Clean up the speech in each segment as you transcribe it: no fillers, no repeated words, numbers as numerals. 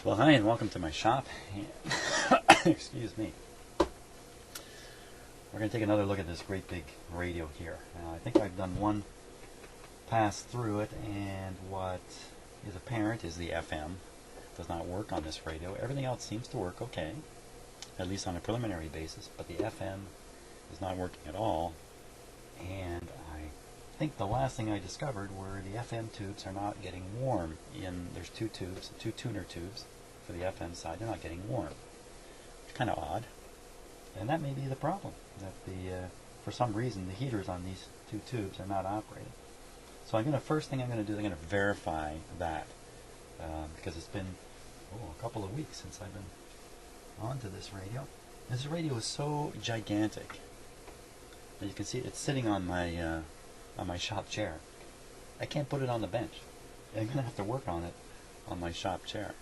Well, hi and welcome to my shop. Excuse me. We're going to take another look at this great big radio here. I think I've done one pass through it, and what is apparent is the FM does not work on this radio. Everything else seems to work okay, at least on a preliminary basis, but the FM is not working at all. And I think the last thing I discovered were the FM tubes are not getting warm. There's two tubes, two tuner tubes for the FM side. They're not getting warm. It's kind of odd, and that may be the problem. That for some reason the heaters on these two tubes are not operating. So first thing I'm going to do, I'm going to verify that because it's been a couple of weeks since I've been onto this radio. This radio is so gigantic. As you can see, it's sitting on my shop chair. I can't put it on the bench. I'm going to have to work on it on my shop chair,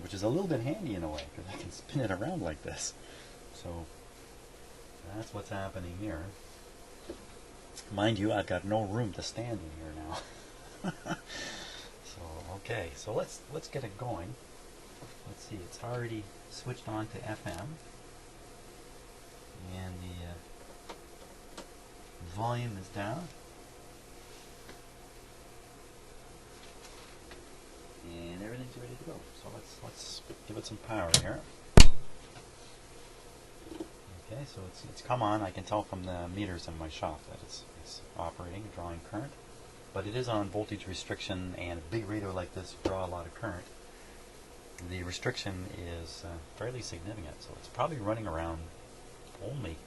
which is a little bit handy in a way because I can spin it around like this. So that's what's happening here. Mind you, I've got no room to stand in here now. So let's get it going. Let's see, it's already switched on to FM, and the volume is down, and everything's ready to go. So let's give it some power here. Okay, so it's come on. I can tell from the meters in my shop that it's operating, drawing current, but it is on voltage restriction, and a big radio like this draw a lot of current. The restriction is fairly significant, so it's probably running around only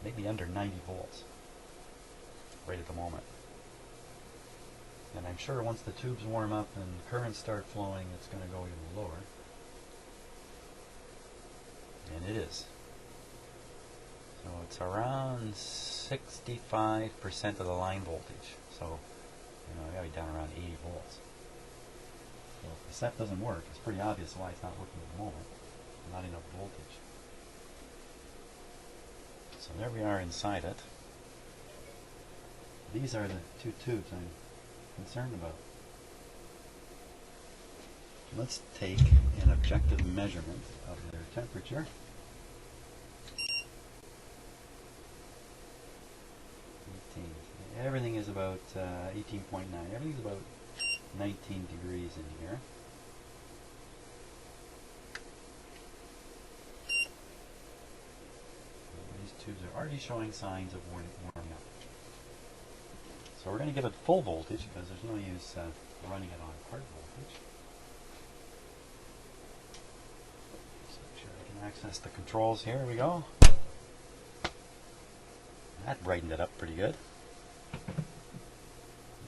maybe under 90 volts right at the moment. And I'm sure once the tubes warm up and currents start flowing, it's going to go even lower. And it is. So it's around 65% of the line voltage. So, I got to be down around 80 volts. So if the set doesn't work, it's pretty obvious why it's not working at the moment. Not enough voltage. So there we are inside it. These are the two tubes I'm concerned about. Let's take an objective measurement of their temperature. Everything is about 18.9. Everything's about 19 degrees in here. These tubes are already showing signs of warming up. So we're going to give it full voltage because there's no use running it on part voltage. So make sure I can access the controls here. Here we go. That brightened it up pretty good.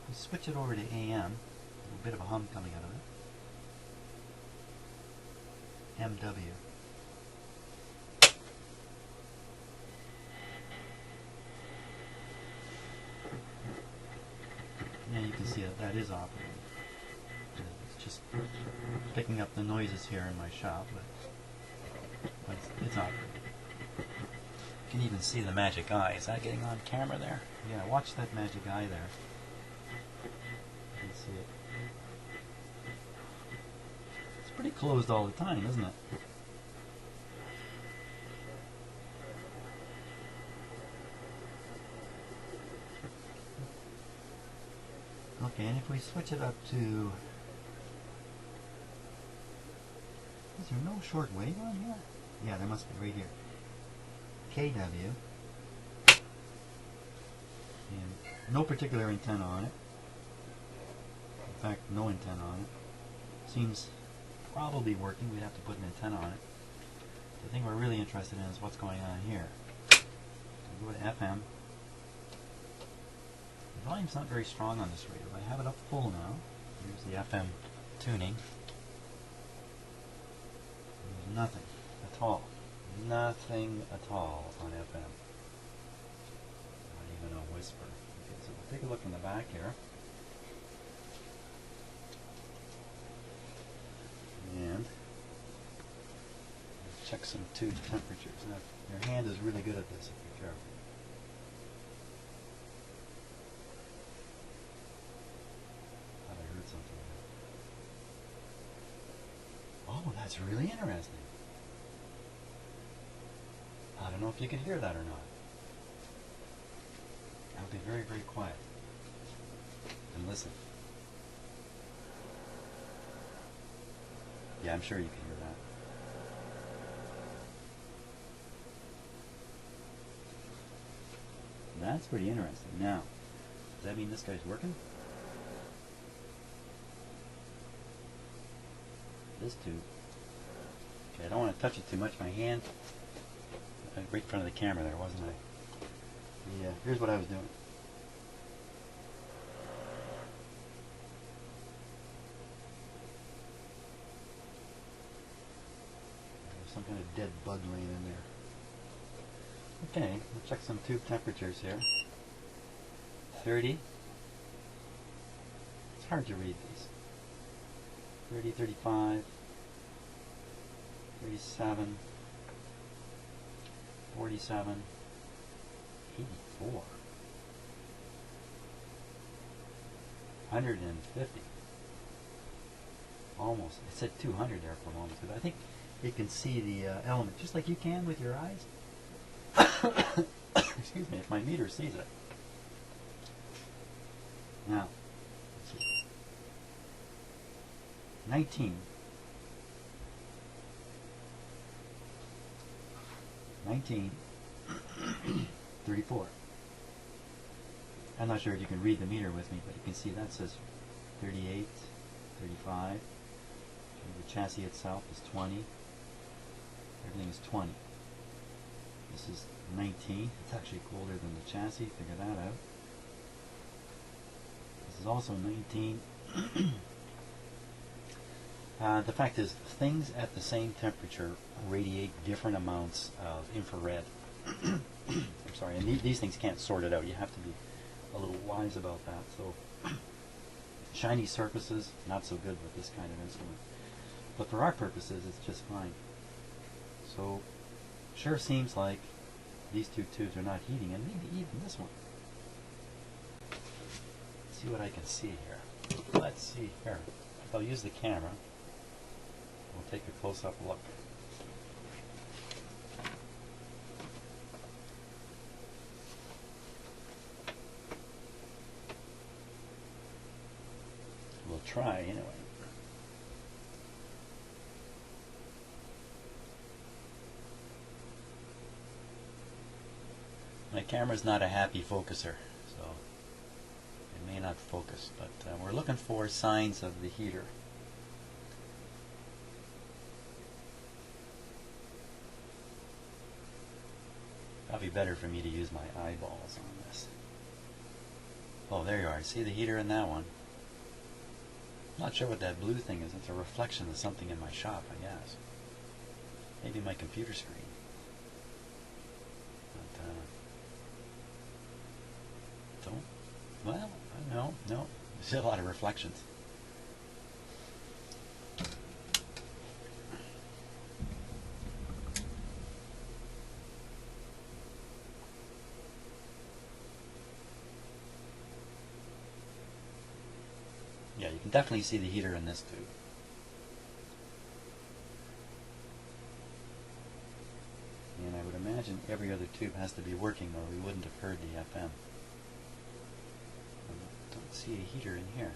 We'll switch it over to AM. A bit of a hum coming out of it. MW. Yeah, you can see that is operating. It's just picking up the noises here in my shop, but it's operating. You can even see the magic eye. Is that getting on camera there? Yeah, watch that magic eye there. You can see it. It's pretty closed all the time, isn't it? Okay, and if we switch it up to... Is there no short wave on here? Yeah, there must be right here. KW. And no particular antenna on it. In fact, no antenna on it. Seems probably working. We'd have to put an antenna on it. The thing we're really interested in is what's going on here. We'll go to FM. The volume's not very strong on this radio. I have it up full now. Here's the FM tuning. There's nothing at all. Nothing at all on FM. Not even a whisper. Okay, so we'll take a look from the back here. And check some tube temperatures. Now, your hand is really good at this if you're careful. Thought I heard something. That's really interesting. I don't know if you can hear that or not. I'll be very, very quiet and listen. Yeah, I'm sure you can hear that. That's pretty interesting. Now, does that mean this guy's working? This tube. Okay, I don't want to touch it too much. My hand, right in front of the camera there, wasn't I? Yeah, here's what I was doing. There's some kind of dead bug laying in there. Okay, we'll check some tube temperatures here. 30. It's hard to read these. 30, 35, 37, 47, 84, 150. Almost. It said 200 there for a moment, but I think you can see the element just like you can with your eyes. Excuse me, if my meter sees it. Now, let's see. 19. 19. 34. I'm not sure if you can read the meter with me, but you can see that says 38, 35. The chassis itself is 20. Everything is 20. This is 19. It's actually colder than the chassis. Figure that out. This is also 19. The fact is, things at the same temperature radiate different amounts of infrared. I'm sorry, and these things can't sort it out. You have to be a little wise about that. So, shiny surfaces, not so good with this kind of instrument. But for our purposes, it's just fine. So, sure seems like these two tubes are not heating, and maybe even this one. Let's see what I can see here. Let's see here. I'll use the camera. We'll take a close-up look. We'll try anyway. My camera's not a happy focuser, so it may not focus, but we're looking for signs of the heater. Probably better for me to use my eyeballs on this. Oh, there you are. See the heater in that one? I'm not sure what that blue thing is. It's a reflection of something in my shop, I guess. Maybe my computer screen. But, well, no. There's a lot of reflections. Yeah, you can definitely see the heater in this tube. And I would imagine every other tube has to be working or we wouldn't have heard the FM. I don't see a heater in here.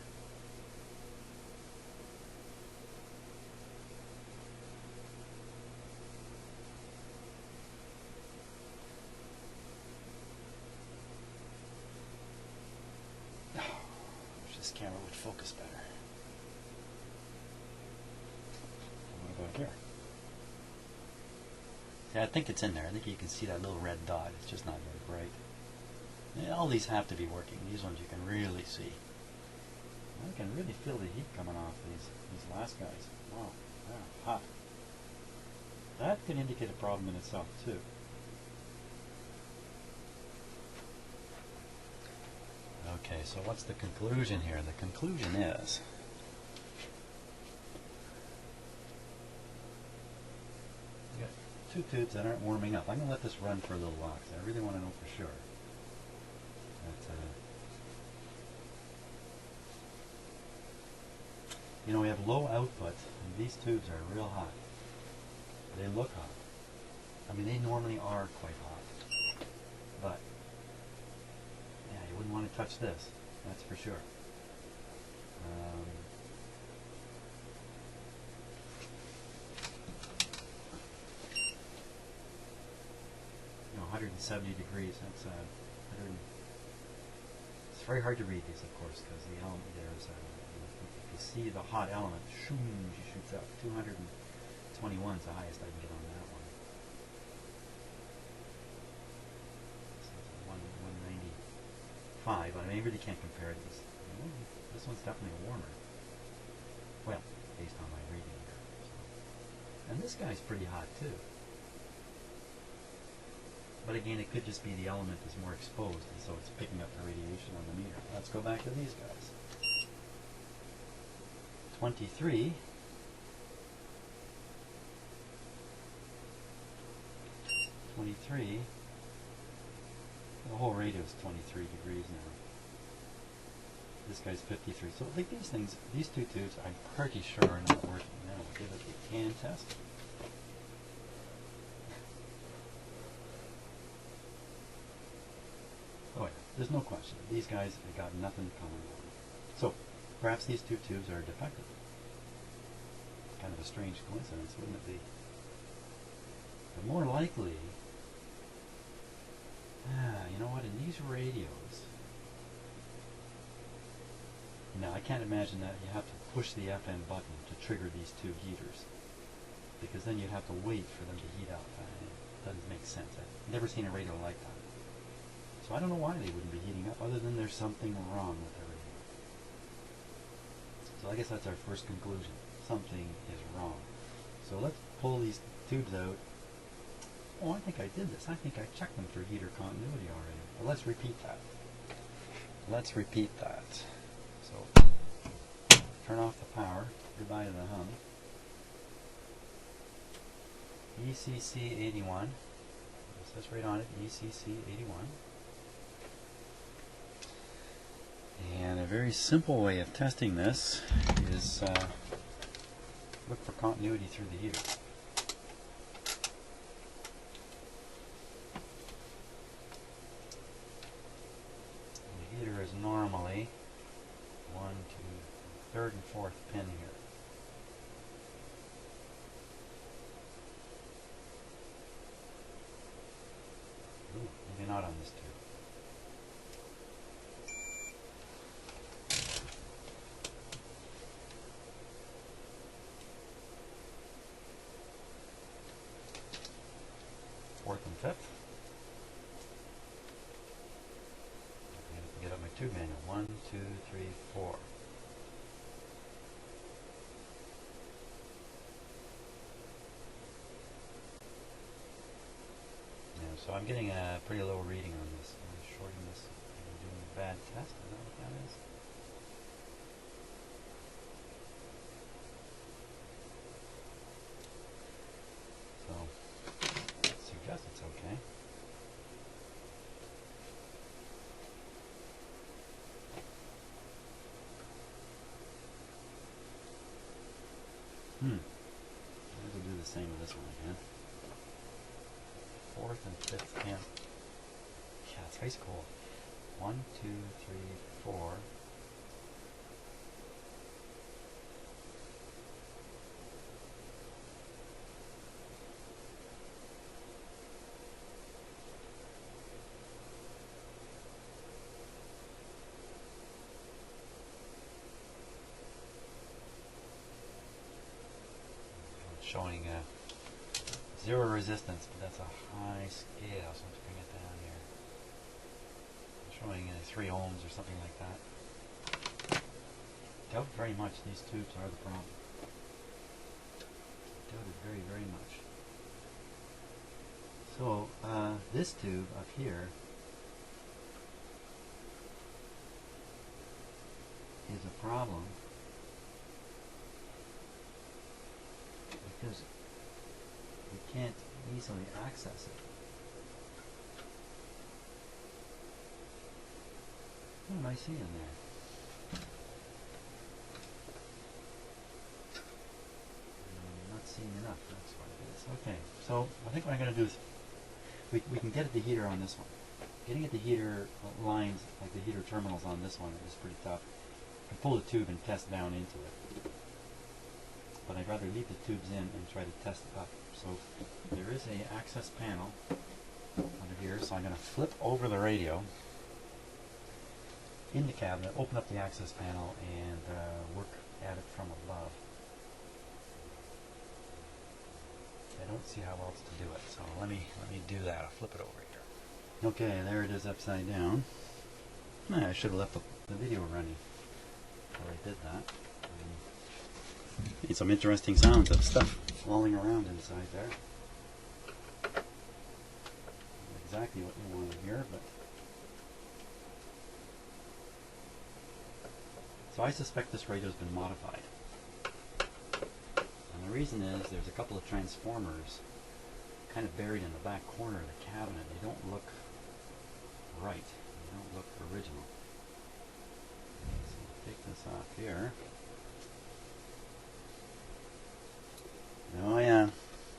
This camera would focus better. What about here? Yeah, I think it's in there. I think you can see that little red dot. It's just not very bright. Yeah, all these have to be working. These ones you can really see. I can really feel the heat coming off these last guys. Wow, they're hot. That could indicate a problem in itself too. Okay, so what's the conclusion here? The conclusion is we got two tubes that aren't warming up. I'm going to let this run for a little while because I really want to know for sure. You know, we have low output, and these tubes are real hot. They look hot. I mean, they normally are quite hot. But, yeah, you wouldn't want to touch this. That's for sure. 170 degrees. That's 100. It's very hard to read these, of course, because the element there's. If you see the hot element, she shoots up. 221 is the highest I can get on that one. So it's 195. I mean, I really can't compare these. This one's definitely warmer. Well, based on my reading here. So. And this guy's pretty hot too. But again, it could just be the element is more exposed, and so it's picking up the radiation on the meter. Let's go back to these guys. 23. 23. The whole radio is 23 degrees now. This guy's 53. So like these things, these two tubes, I'm pretty sure are not working. Now we'll give it the can test. Oh yeah, there's no question. These guys have got nothing common on. So perhaps these two tubes are defective. Kind of a strange coincidence, wouldn't it be? But more likely, you know what, in these radios, now I can't imagine that you have to push the FM button to trigger these two heaters, because then you'd have to wait for them to heat up. It doesn't make sense. I've never seen a radio like that. So I don't know why they wouldn't be heating up, other than there's something wrong with the radio. So I guess that's our first conclusion. Something is wrong. So let's pull these tubes out. Oh, I think I did this. I think I checked them for heater continuity already. But let's repeat that. Let's repeat that. So turn off the power. Goodbye to the hum. ECC 81. It says right on it, ECC 81. And a very simple way of testing this is look for continuity through the heater. The heater is normally 1, 2, 3rd and 4th pin here. Ooh, maybe not on this tube. Fourth and 5th. Get up my tube manual. 1, 2, 3, 4. Yeah, so I'm getting a pretty low reading on this. I'm shorting this. I'm doing a bad test. Is that what that is? So I suggest it's okay. We'll do the same with this one again. 4th and 5th pin. Yeah, it's ice cold. 1, 2, 3, 4. Showing 0 resistance, but that's a high scale, so let's bring it down here. Showing 3 ohms or something like that. Doubt very much these tubes are the problem. Doubt it very, very much. So this tube up here is a problem because we can't easily access it. What am I seeing there? I'm not seeing enough, that's what it this. Okay, so I think what I'm going to do is we can get at the heater on this one. Getting at the heater lines, like the heater terminals on this one, is pretty tough. You can pull the tube and test down into it. But I'd rather leave the tubes in and try to test it up. So there is a access panel under here, so I'm going to flip over the radio in the cabinet, open up the access panel, and work at it from above. I don't see how else to do it, so let me do that. I'll flip it over here. Okay, there it is upside down. I should have left the video running before I did that. Need some interesting sounds of stuff falling around inside there. Not exactly what you want to hear, but so I suspect this radio's been modified. And the reason is there's a couple of transformers kind of buried in the back corner of the cabinet. They don't look right. They don't look original. So I'll take this off here. Oh yeah,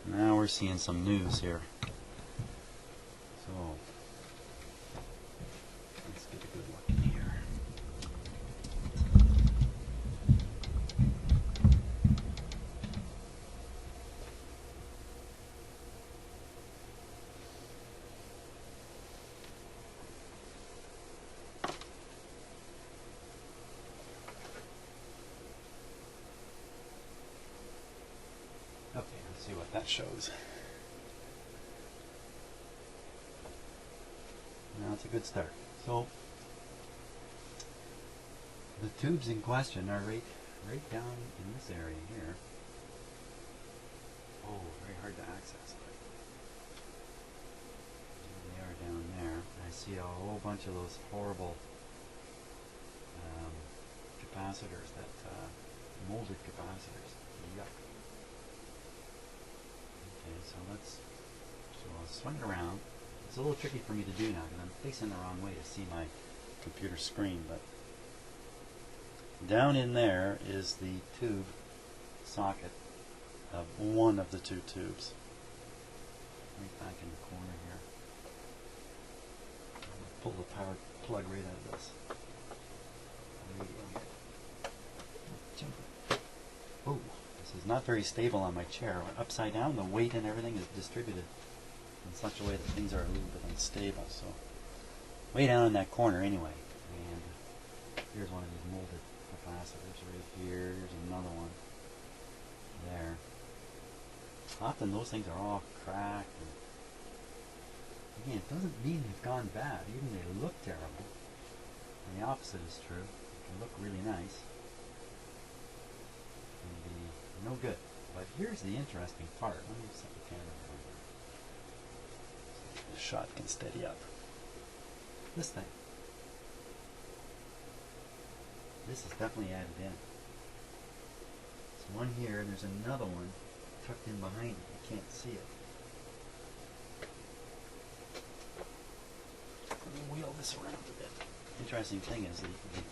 now we're seeing some news here. So let's get a good look in here. Okay, let's see what that shows. Now it's a good start. So the tubes in question are right down in this area here. Oh, very hard to access. They are down there. I see a whole bunch of those horrible capacitors, that molded capacitors. Yuck. Okay, so I'll swing it around. It's a little tricky for me to do now because I'm facing the wrong way to see my computer screen, but down in there is the tube socket of one of the two tubes. Right back in the corner here. I'm going to pull the power plug right out of this. Oh, this is not very stable on my chair. Upside down, the weight and everything is distributed in such a way that things are a little bit unstable. So, way down in that corner anyway. And here's one of these molded capacitors right here. Here's another one there. Often those things are all cracked. And again, it doesn't mean they've gone bad. Even they look terrible. And the opposite is true. It can look really nice and be no good. But here's the interesting part. Let me set the camera down here so the shot can steady up. This thing. This is definitely added in. There's one here, and there's another one tucked in behind it. You can't see it. Let me wheel this around a bit. Interesting thing is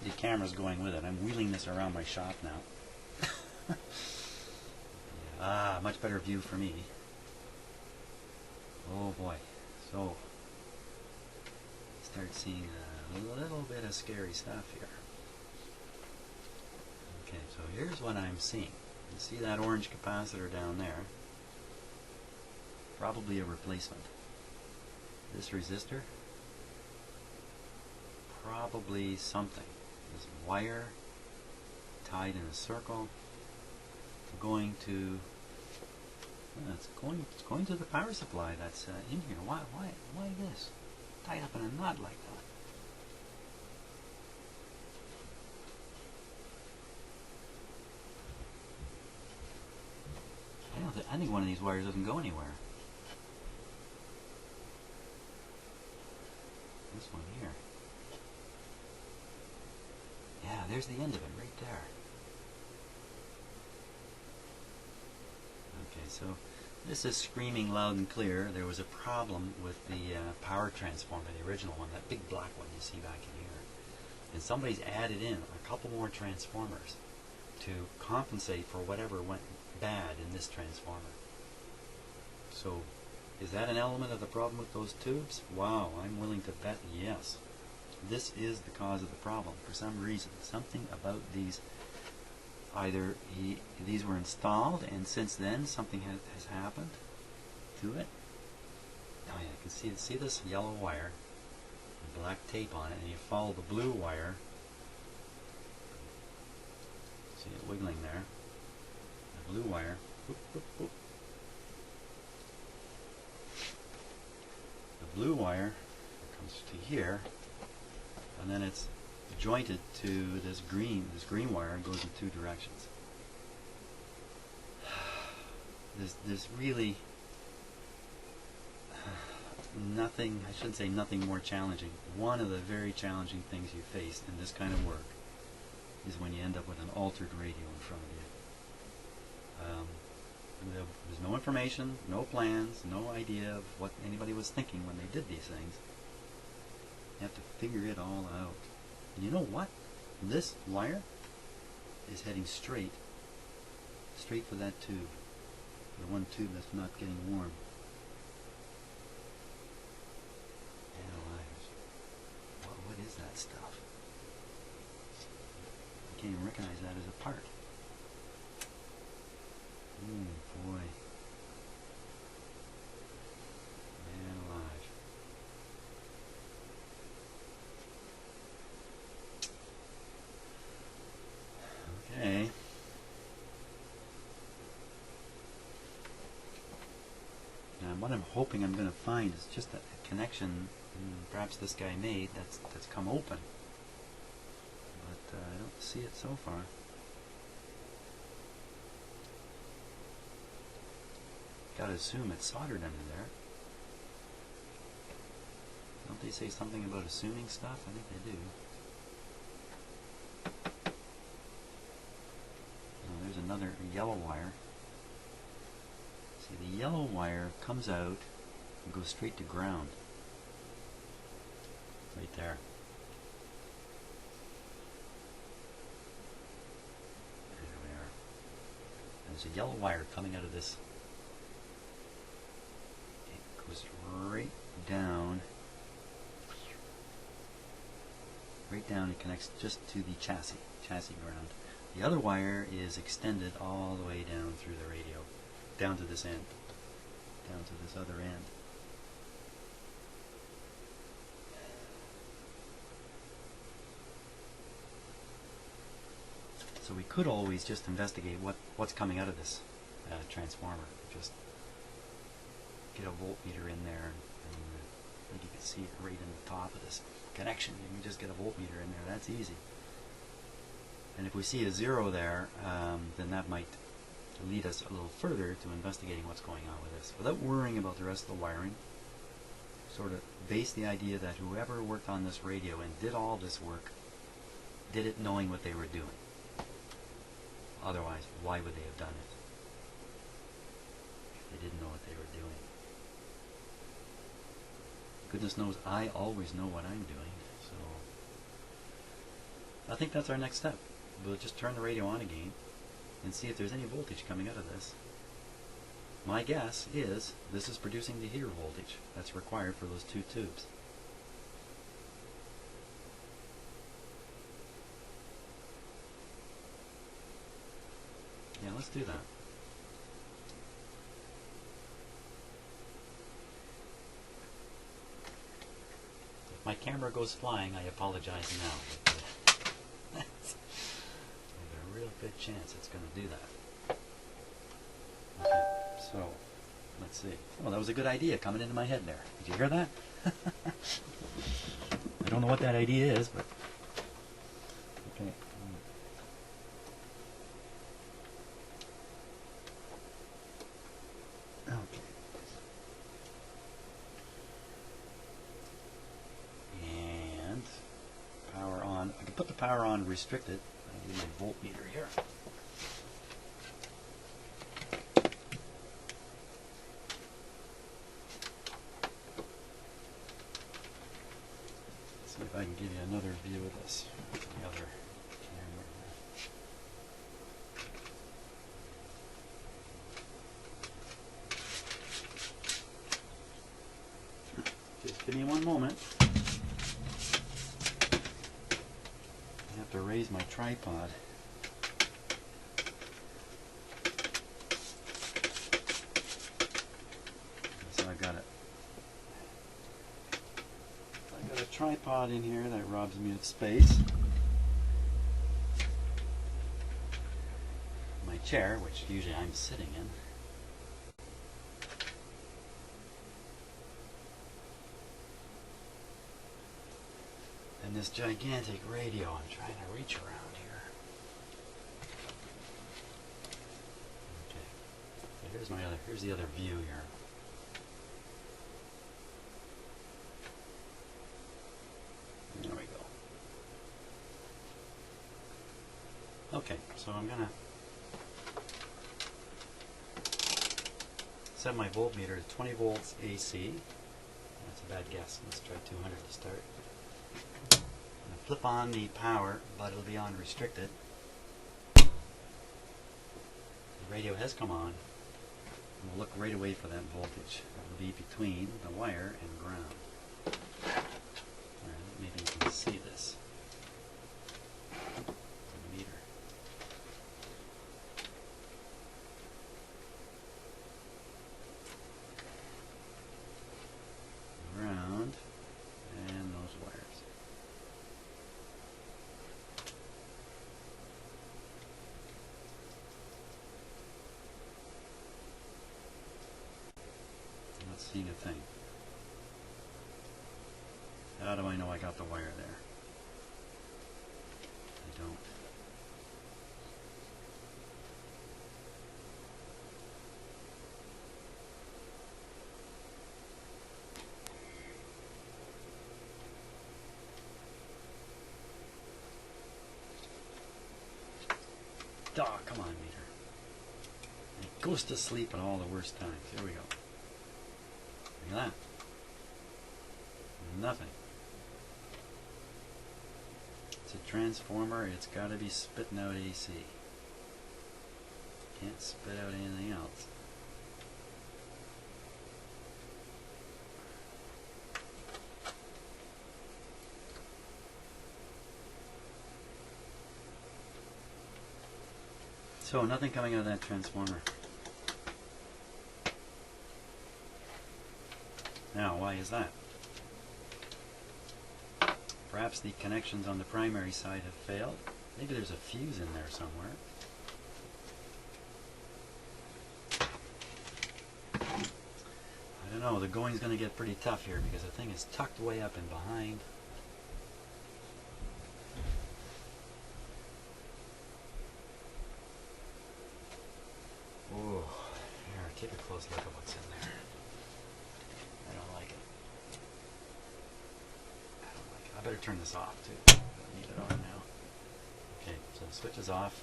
the camera's going with it. I'm wheeling this around my shop now. Much better view for me. Oh boy. So, start seeing a little bit of scary stuff here. Okay, so here's what I'm seeing. You see that orange capacitor down there? Probably a replacement. This resistor? Probably something. This wire tied in a circle going to it's going to the power supply that's in here. Why this? Tied up in a knot like that. I think one of these wires doesn't go anywhere. This one here. Yeah, there's the end of it right there. Okay, so this is screaming loud and clear. There was a problem with the power transformer, the original one, that big black one you see back in here. And somebody's added in a couple more transformers to compensate for whatever went bad in this transformer. So, is that an element of the problem with those tubes? Wow, I'm willing to bet yes. This is the cause of the problem for some reason. Something about these, either these were installed and since then something has happened to it. Oh yeah, you can see this yellow wire, black tape on it, and you follow the blue wire. See it wiggling there. The blue wire. Boop, boop, boop. The blue wire comes to here, and then it's jointed to this green wire and goes in two directions. There's really nothing, I shouldn't say nothing more challenging. One of the very challenging things you face in this kind of work is when you end up with an altered radio in front of you. There's no information, no plans, no idea of what anybody was thinking when they did these things. You have to figure it all out. And you know what? This wire is heading straight for that tube. The one tube that's not getting warm. Analyze. What is that stuff? I can't even recognize that as a part. Boy. Man alive. Okay. Now what I'm hoping I'm going to find is just a connection perhaps this guy made that's come open. But I don't see it so far. Gotta assume it's soldered under there. Don't they say something about assuming stuff? I think they do. Oh, there's another yellow wire. See, the yellow wire comes out and goes straight to ground. Right there. There we are. There's a yellow wire coming out of this. Goes right down and connects just to the chassis ground. The other wire is extended all the way down through the radio, down to this end, down to this other end. So we could always just investigate what's coming out of this transformer. Just get a voltmeter in there, and I think you can see it right in the top of this connection. You can just get a voltmeter in there. That's easy. And if we see a zero there, then that might lead us a little further to investigating what's going on with this. Without worrying about the rest of the wiring, sort of base the idea that whoever worked on this radio and did all this work did it knowing what they were doing. Otherwise, why would they have done it if they didn't know what they were doing? Goodness knows I always know what I'm doing, so I think that's our next step. We'll just turn the radio on again and see if there's any voltage coming out of this. My guess is this is producing the heater voltage that's required for those two tubes. Yeah, let's do that. If my camera goes flying, I apologize now. There's a real good chance it's going to do that. Okay, so let's see. Oh, that was a good idea coming into my head there. Did you hear that? I don't know what that idea is, but okay. Okay. And power on. I can put the power on restricted. I need my voltmeter here. Let's see if I can give you another view of this. The other camera. Give me one moment. I have to raise my tripod. So I've got a tripod in here that robs me of space. My chair, which usually I'm sitting in. And this gigantic radio I'm trying to reach around here. Okay. So here's the other view here. There we go. Okay, so I'm gonna set my voltmeter to 20 volts AC. That's a bad guess. Let's try 200 to start. Flip on the power, but it'll be on restricted. The radio has come on. And we'll look right away for that voltage. It'll be between the wire and ground. Alright, maybe you can see this. The meter. Ground and those wires. Not seeing a thing. How do I know I got the wire there? I don't. Oh, come on, meter. It goes to sleep at all the worst times. Here we go. Look at that. Nothing. It's a transformer. It's got to be spitting out AC. Can't spit out anything else. So nothing coming out of that transformer. Now, why is that? Perhaps the connections on the primary side have failed. Maybe there's a fuse in there somewhere. I don't know, the going's going to get pretty tough here because the thing is tucked way up and behind. Ooh, here, take a close look at what's in there. I don't like it. I better turn this off too. I don't need it on now. Okay, so the switch is off.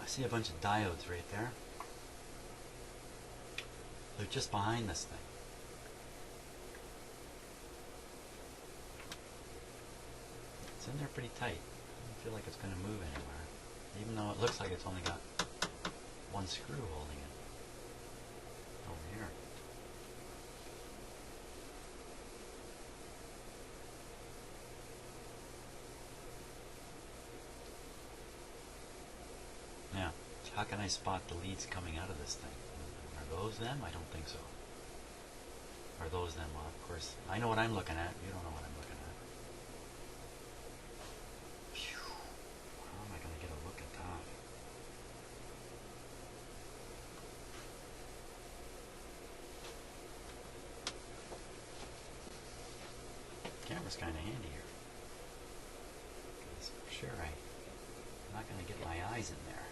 I see a bunch of diodes right there. They're just behind this thing. It's in there pretty tight. I don't feel like it's going to move anywhere. Even though it looks like it's only got one screw holding it. Over here. Now, how can I spot the leads coming out of this thing? Are those them? I don't think so. Are those them? Well, of course, I know what I'm looking at. You don't know what I'm looking at. Phew. How am I going to get a look at that? Camera's kind of handy here. Because for sure I'm not going to get my eyes in there.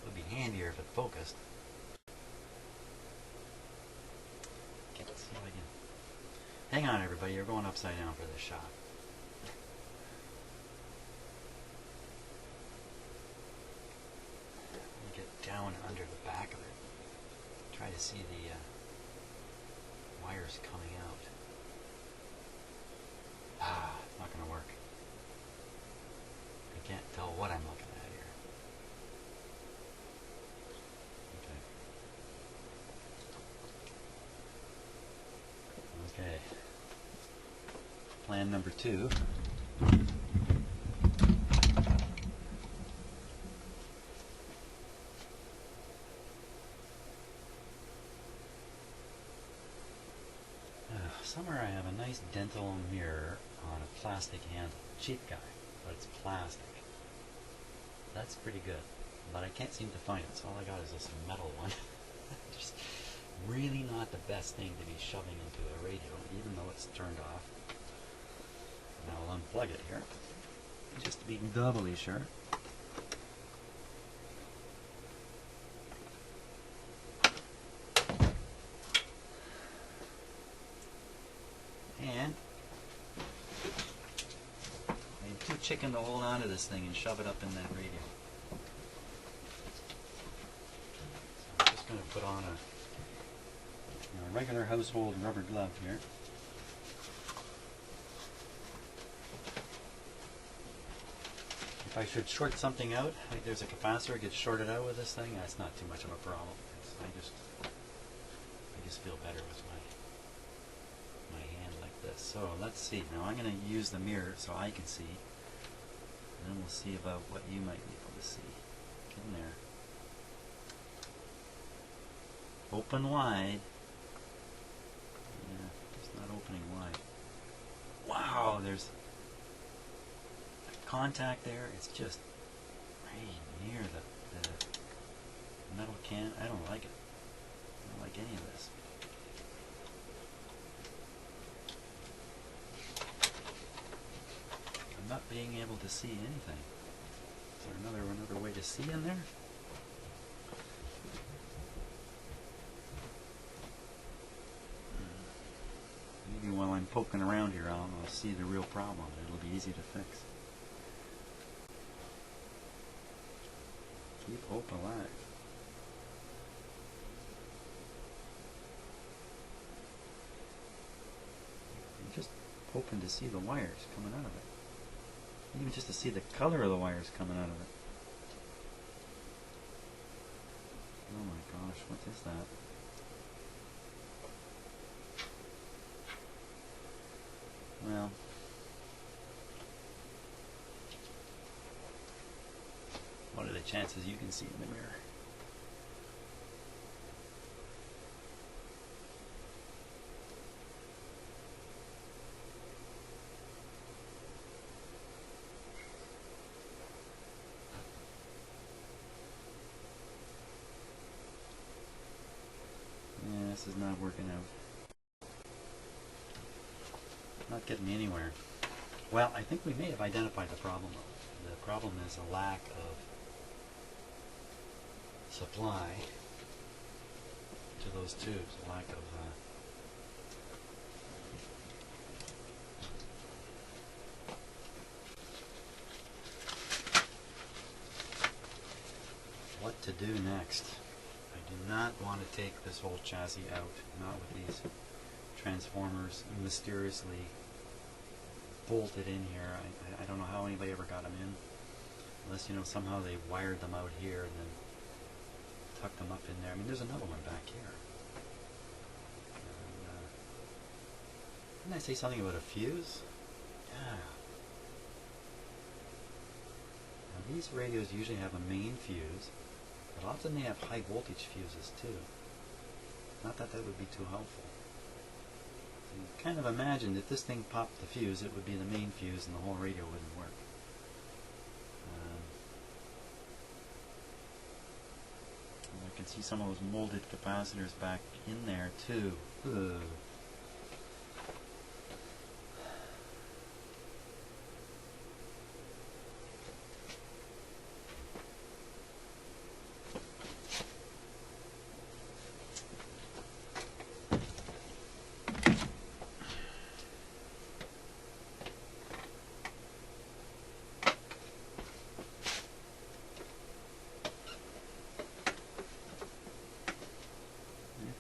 It would be handier if it focused. Okay, let's see if I can. Hang on, everybody. You're going upside down for this shot. Let me get down under the back of it. Try to see the wires coming out. Ah, it's not going to work. can't tell what I'm looking at here. Okay. Okay. Plan number 2. Somewhere I have a nice dental mirror on a plastic handle. Cheap guy, but it's plastic. That's pretty good, but I can't seem to find it, so all I got is this metal one. Just really not the best thing to be shoving into a radio, even though it's turned off. Now I'll unplug it here, just to be doubly sure. And I'm too chicken to hold on to this thing and shove it up in that radio. So I'm just going to put on a regular household rubber glove here. If I should short something out, like there's a capacitor gets shorted out with this thing, that's not too much of a problem. I just feel better with my hand like this. So let's see. Now I'm going to use the mirror so I can see, and then we'll see about what you might be able to see. Get in there. Open wide. Yeah, it's not opening wide. Wow, there's a contact there. It's just right near the metal can. I don't like it. I don't like any of this. I'm not being able to see anything. Is there another way to see in there? Maybe while I'm poking around here, I'll see the real problem. It'll be easy to fix. Keep hope alive. I'm just hoping to see the wires coming out of it. Even just to see the color of the wires coming out of it. Oh my gosh, what is that? Well, what are the chances you can see in the mirror? Yeah, this is not working out. Not getting me anywhere. Well, I think we may have identified the problem. The problem is a lack of supply to those tubes, a lack of what to do next. I do not want to take this whole chassis out, not with these transformers mysteriously bolted in here. I don't know how anybody ever got them in, unless, you know, somehow they wired them out here and then tucked them up in there. I mean, there's another one back here. And, didn't I say something about a fuse? Yeah. Now these radios usually have a main fuse, but often they have high voltage fuses too. Not that that would be too helpful. You kind of imagined if this thing popped the fuse, it would be the main fuse and the whole radio wouldn't work. I can see some of those molded capacitors back in there too. Ugh.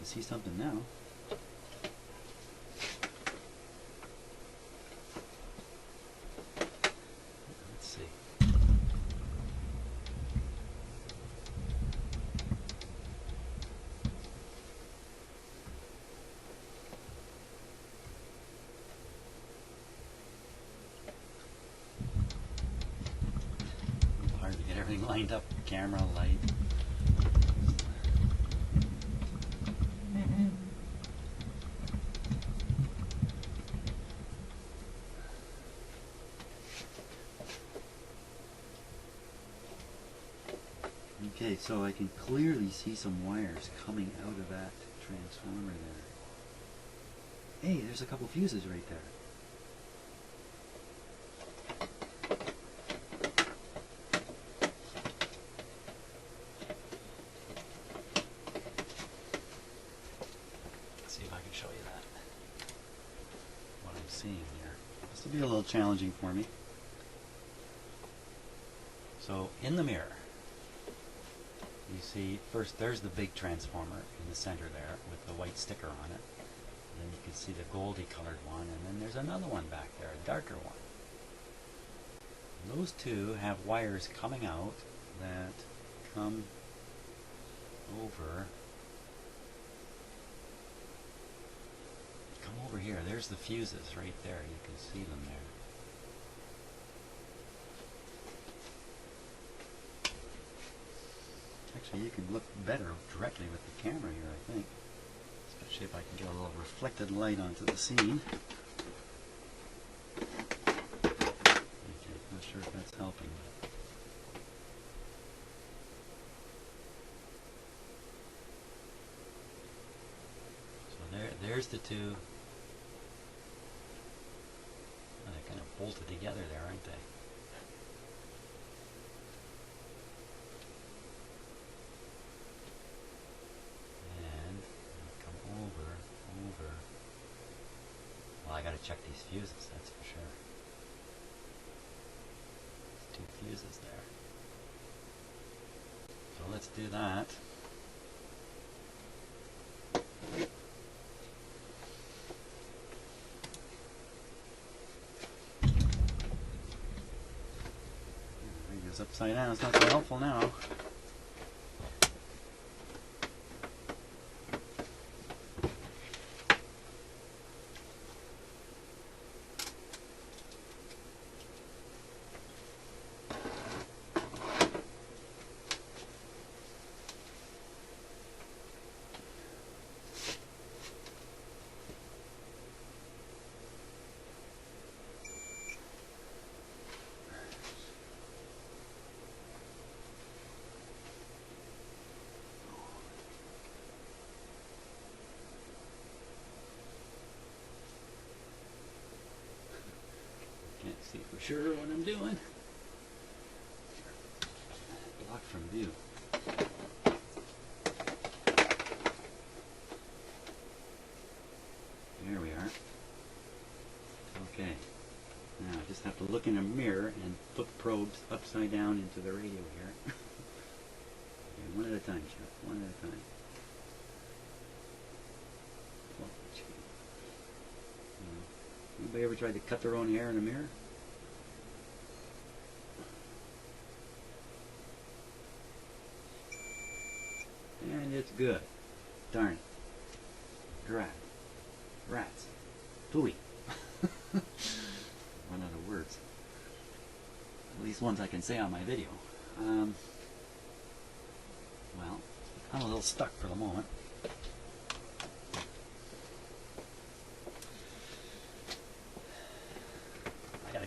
See something now. Let's see. everything lined up, camera, light. Okay, so I can clearly see some wires coming out of that transformer there. Hey, there's a couple fuses right there. Let's see if I can show you that. What I'm seeing here. This will be a little challenging for me. So, in the mirror, you see, first there's the big transformer in the center there with the white sticker on it. And then you can see the goldy colored one, and then there's another one back there, a darker one. And those two have wires coming out that come over here. There's the fuses right there. You can see them there. Actually, you can look better directly with the camera here, I think. Especially if I can get a little reflected light onto the scene. Okay, not sure if that's helping. So there's the two. Oh, they're kind of bolted together there, aren't they? Well, I gotta check these fuses, that's for sure. There's two fuses there. So let's do that. Radio's upside down, it's not so helpful now. Can't see for sure what I'm doing. Blocked from view. There we are. Okay. Now I just have to look in a mirror and put probes upside down into the radio here. Okay, one at a time, Jeff. One at a time. Anybody ever tried to cut their own hair in a mirror? And it's good. Darn it. Drat. Rats. Pooey. Run out of words. At least ones I can say on my video. Well, I'm a little stuck for the moment.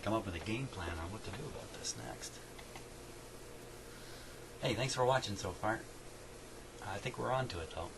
Come up with a game plan on what to do about this next. Hey, thanks for watching so far. I think we're on to it though.